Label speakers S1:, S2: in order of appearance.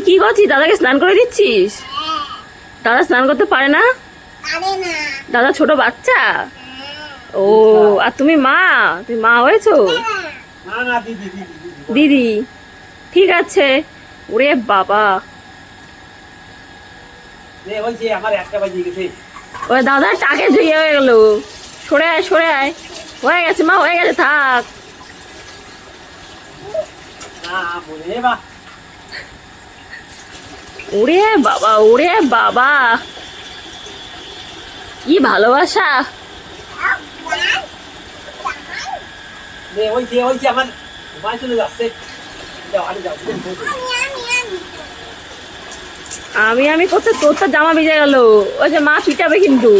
S1: কি করছিস? দাদাকে স্নান করে দিচ্ছিস? দাদা স্নান করতে পারে না? দাদা ছোট বাচ্চা। ও, আর তুমি মা হয়েছো? দিদি, ঠিক আছে। ওরে বাবা, ওই দাদার টাকে জুড়ে হয়ে গেল। সরে আয়, সরে আয়। হয়ে গেছে মা, হয়ে গেছে, থাক। ওরে বাবা, ওরে বাবা, কি ভালোবাসা। আমি করতে তোর তো জামা ভিজে গেল। ওই যে মা পিটাবে কিন্তু।